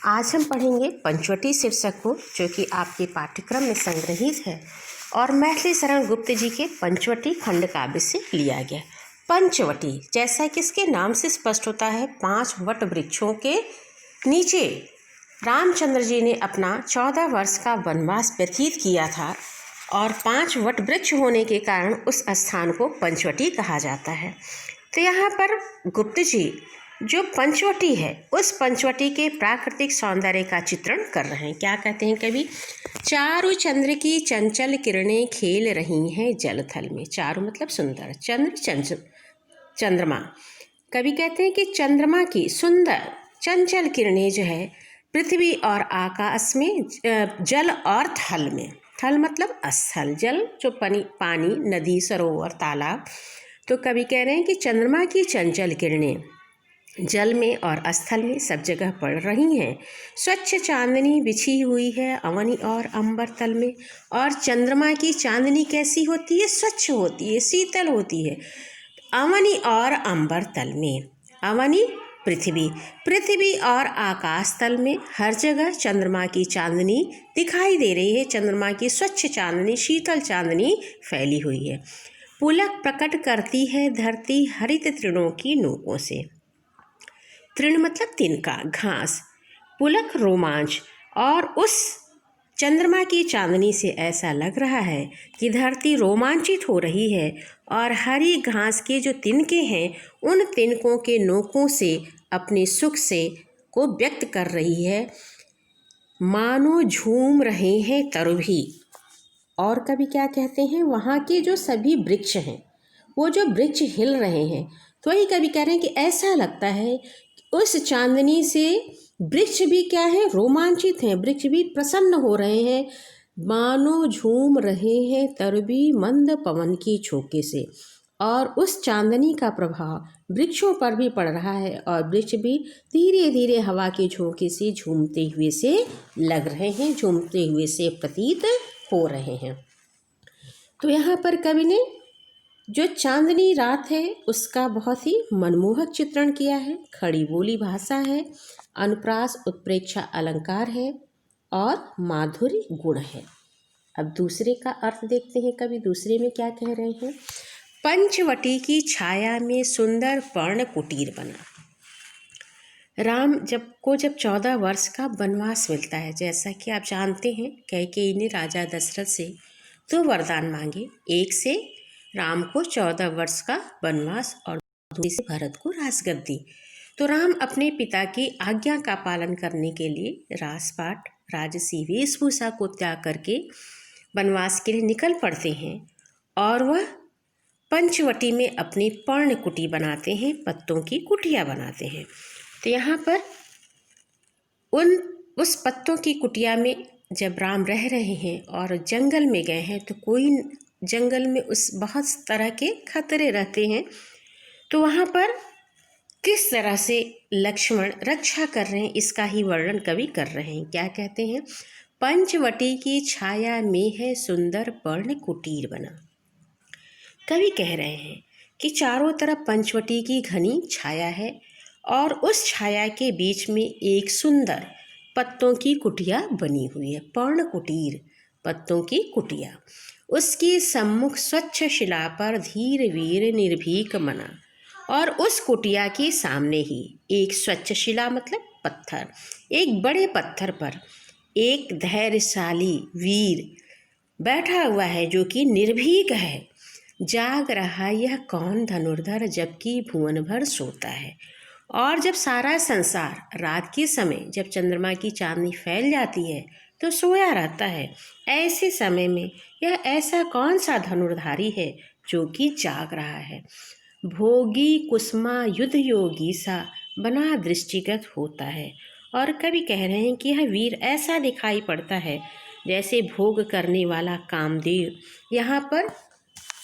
आज हम पढ़ेंगे पंचवटी शीर्षक को, जो कि आपके पाठ्यक्रम में संग्रहित है और मैथिली शरण गुप्त जी के पंचवटी खंड काव्य से लिया गया। पंचवटी, जैसा कि इसके नाम से स्पष्ट होता है, 5 वट वृक्षों के नीचे रामचंद्र जी ने अपना 14 वर्ष का वनवास व्यतीत किया था और 5 वट वृक्ष होने के कारण उस स्थान को पंचवटी कहा जाता है। तो यहाँ पर गुप्त जी जो पंचवटी है, उस पंचवटी के प्राकृतिक सौंदर्य का चित्रण कर रहे हैं। क्या कहते हैं कवि? चारु चंद्र की चंचल किरणें खेल रही हैं जलथल में। चारु मतलब सुंदर, चंद्र चंद्रमा। कवि कहते हैं कि चंद्रमा की सुंदर चंचल किरणें जो है पृथ्वी और आकाश में, जल और थल में। थल मतलब स्थल, जल जो पानी, नदी, सरोवर, तालाब। तो कवि कह रहे हैं कि चंद्रमा की चंचल किरणें जल में और स्थल में सब जगह पड़ रही हैं। स्वच्छ चांदनी बिछी हुई है अवनी और अंबर तल में। और चंद्रमा की चांदनी कैसी होती है? स्वच्छ होती है, शीतल होती है अवनी और अंबर तल में। अवनी पृथ्वी और आकाश तल में हर जगह चंद्रमा की चांदनी दिखाई दे रही है। चंद्रमा की स्वच्छ चांदनी, शीतल चांदनी फैली हुई है। पुलक प्रकट करती है धरती हरित तृणों की नोकों से। तृण मतलब तिनका, घास। पुलक रोमांच, और उस चंद्रमा की चांदनी से ऐसा लग रहा है कि धरती रोमांचित हो रही है और हरी घास के जो तिनके हैं, उन तिनकों के नोकों से अपने सुख से को व्यक्त कर रही है, मानो झूम रहे हैं तरुभी। और कभी क्या कहते हैं, वहाँ के जो सभी वृक्ष हैं, वो जो वृक्ष हिल रहे हैं, तो वही कभी कह रहे हैं कि ऐसा लगता है उस चांदनी से वृक्ष भी क्या है? रोमांचित हैं, वृक्ष भी प्रसन्न हो रहे हैं, मानो झूम रहे हैं तरुभी मंद पवन की झोंके से। और उस चांदनी का प्रभाव वृक्षों पर भी पड़ रहा है और वृक्ष भी धीरे धीरे हवा के झोंके से झूमते हुए से लग रहे हैं, झूमते हुए से प्रतीत हो रहे हैं। तो यहाँ पर कवि ने जो चांदनी रात है उसका बहुत ही मनमोहक चित्रण किया है। खड़ी बोली भाषा है, अनुप्रास उत्प्रेक्षा अलंकार है और माधुर्य गुण है। अब दूसरे का अर्थ देखते हैं, कवि दूसरे में क्या कह रहे हैं। पंचवटी की छाया में सुंदर पर्ण कुटीर बना। राम जब 14 वर्ष का वनवास मिलता है, जैसा कि आप जानते हैं, कैकेयी ने राजा दशरथ से 2 वरदान मांगे। एक से राम को 14 वर्ष का वनवास और दूसरे से भरत को राजगद्दी। तो राम अपने पिता की आज्ञा का पालन करने के लिए राजपाट, राजसी वेशभूषा को त्याग करके वनवास के लिए निकल पड़ते हैं और वह पंचवटी में अपनी पर्ण कुटी बनाते हैं, पत्तों की कुटिया बनाते हैं। तो यहाँ पर उस पत्तों की कुटिया में जब राम रह रहे हैं और जंगल में गए हैं, तो कोई जंगल में उस बहुत तरह के खतरे रहते हैं, तो वहाँ पर किस तरह से लक्ष्मण रक्षा कर रहे हैं, इसका ही वर्णन कवि कर रहे हैं। क्या कहते हैं? पंचवटी की छाया में है सुंदर पर्ण कुटीर बना। कवि कह रहे हैं कि चारों तरफ पंचवटी की घनी छाया है और उस छाया के बीच में एक सुंदर पत्तों की कुटिया बनी हुई है। पर्ण कुटीर, पत्तों की कुटिया। उसकी सम्मुख स्वच्छ शिला पर धीर वीर निर्भीक मना। और उस कुटिया के सामने ही एक स्वच्छ शिला मतलब पत्थर, एक बड़े पत्थर पर एक धैर्यशाली वीर बैठा हुआ है, जो कि निर्भीक है। जाग रहा यह कौन धनुर्धर, जबकि भुवन भर सोता है। और जब सारा संसार रात के समय, जब चंद्रमा की चांदनी फैल जाती है, तो सोया रहता है, ऐसे समय में यह ऐसा कौन सा धनुर्धारी है जो कि जाग रहा है। भोगी कुसुमा युद्ध योगी सा बना दृष्टिगत होता है। और कवि कह रहे हैं कि यह वीर ऐसा दिखाई पड़ता है जैसे भोग करने वाला कामदेव। यहाँ पर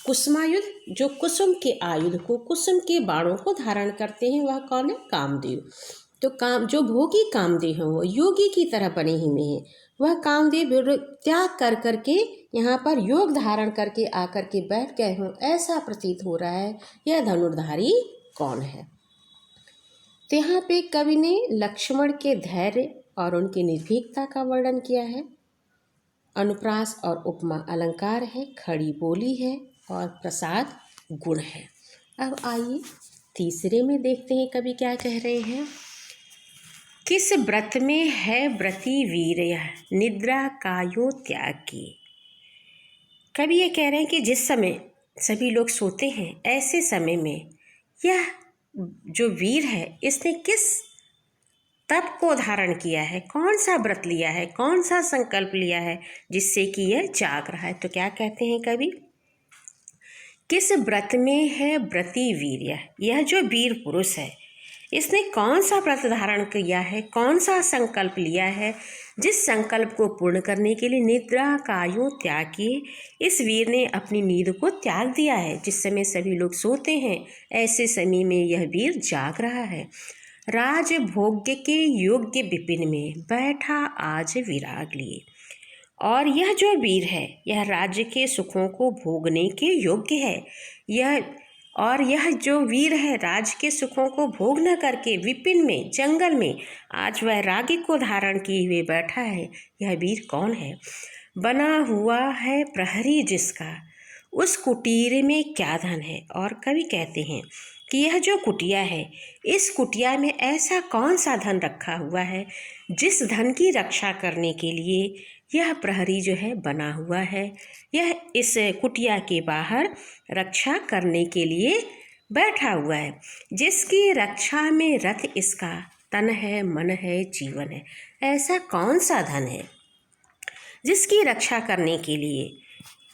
कुसुमायुध, जो कुसुम के आयुध को, कुसुम के बाणों को धारण करते हैं, वह कौन है? कामदेव। तो जो भोगी कामदेव हैं, वो योगी की तरह बने ही में हैं। वह कामदेव त्याग कर करके यहाँ पर योग धारण करके आकर के बैठ गए हों, ऐसा प्रतीत हो रहा है। यह धनुर्धारी कौन है? तो यहाँ पे कवि ने लक्ष्मण के धैर्य और उनकी निर्भीकता का वर्णन किया है। अनुप्रास और उपमा अलंकार है, खड़ी बोली है और प्रसाद गुण है। अब आइए तीसरे में देखते हैं कवि क्या कह रहे हैं। किस व्रत में है व्रती वीर यह, निद्रा कायो त्याग की। कवि ये कह रहे हैं कि जिस समय सभी लोग सोते हैं ऐसे समय में यह जो वीर है इसने किस तप को धारण किया है, कौन सा व्रत लिया है, कौन सा संकल्प लिया है जिससे कि यह जाग रहा है। तो क्या कहते हैं कवि, किस व्रत में है व्रती वीर यह जो वीर पुरुष है इसने कौन सा व्रत धारण किया है, कौन सा संकल्प लिया है जिस संकल्प को पूर्ण करने के लिए निद्रा कायो त्याग किए। इस वीर ने अपनी नींद को त्याग दिया है। जिस समय सभी लोग सोते हैं ऐसे समय में यह वीर जाग रहा है। राजभोग्य के योग्य विपिन में बैठा आज विराग लिए। और यह जो वीर है यह राज्य के सुखों को भोगने के योग्य है। यह जो वीर है राज्य के सुखों को भोग न करके विपिन में जंगल में आज वैराग्य को धारण किए हुए बैठा है। यह वीर कौन है। बना हुआ है प्रहरी जिसका, उस कुटीर में क्या धन है। और कवि कहते हैं कि यह जो कुटिया है इस कुटिया में ऐसा कौन सा धन रखा हुआ है जिस धन की रक्षा करने के लिए यह प्रहरी जो है बना हुआ है। यह इस कुटिया के बाहर रक्षा करने के लिए बैठा हुआ है। जिसकी रक्षा में रथ इसका, तन है मन है जीवन है। ऐसा कौन सा धन है जिसकी रक्षा करने के लिए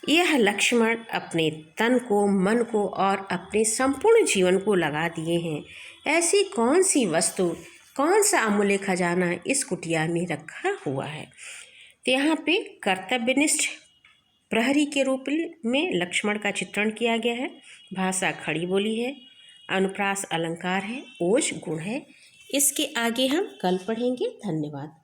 यह लक्ष्मण अपने तन को, मन को और अपने संपूर्ण जीवन को लगा दिए हैं। ऐसी कौन सी वस्तु, कौन सा अमूल्य खजाना इस कुटिया में रखा हुआ है। तो यहाँ पे कर्तव्यनिष्ठ प्रहरी के रूप में लक्ष्मण का चित्रण किया गया है। भाषा खड़ी बोली है, अनुप्रास अलंकार है, ओज गुण है। इसके आगे हम कल पढ़ेंगे। धन्यवाद।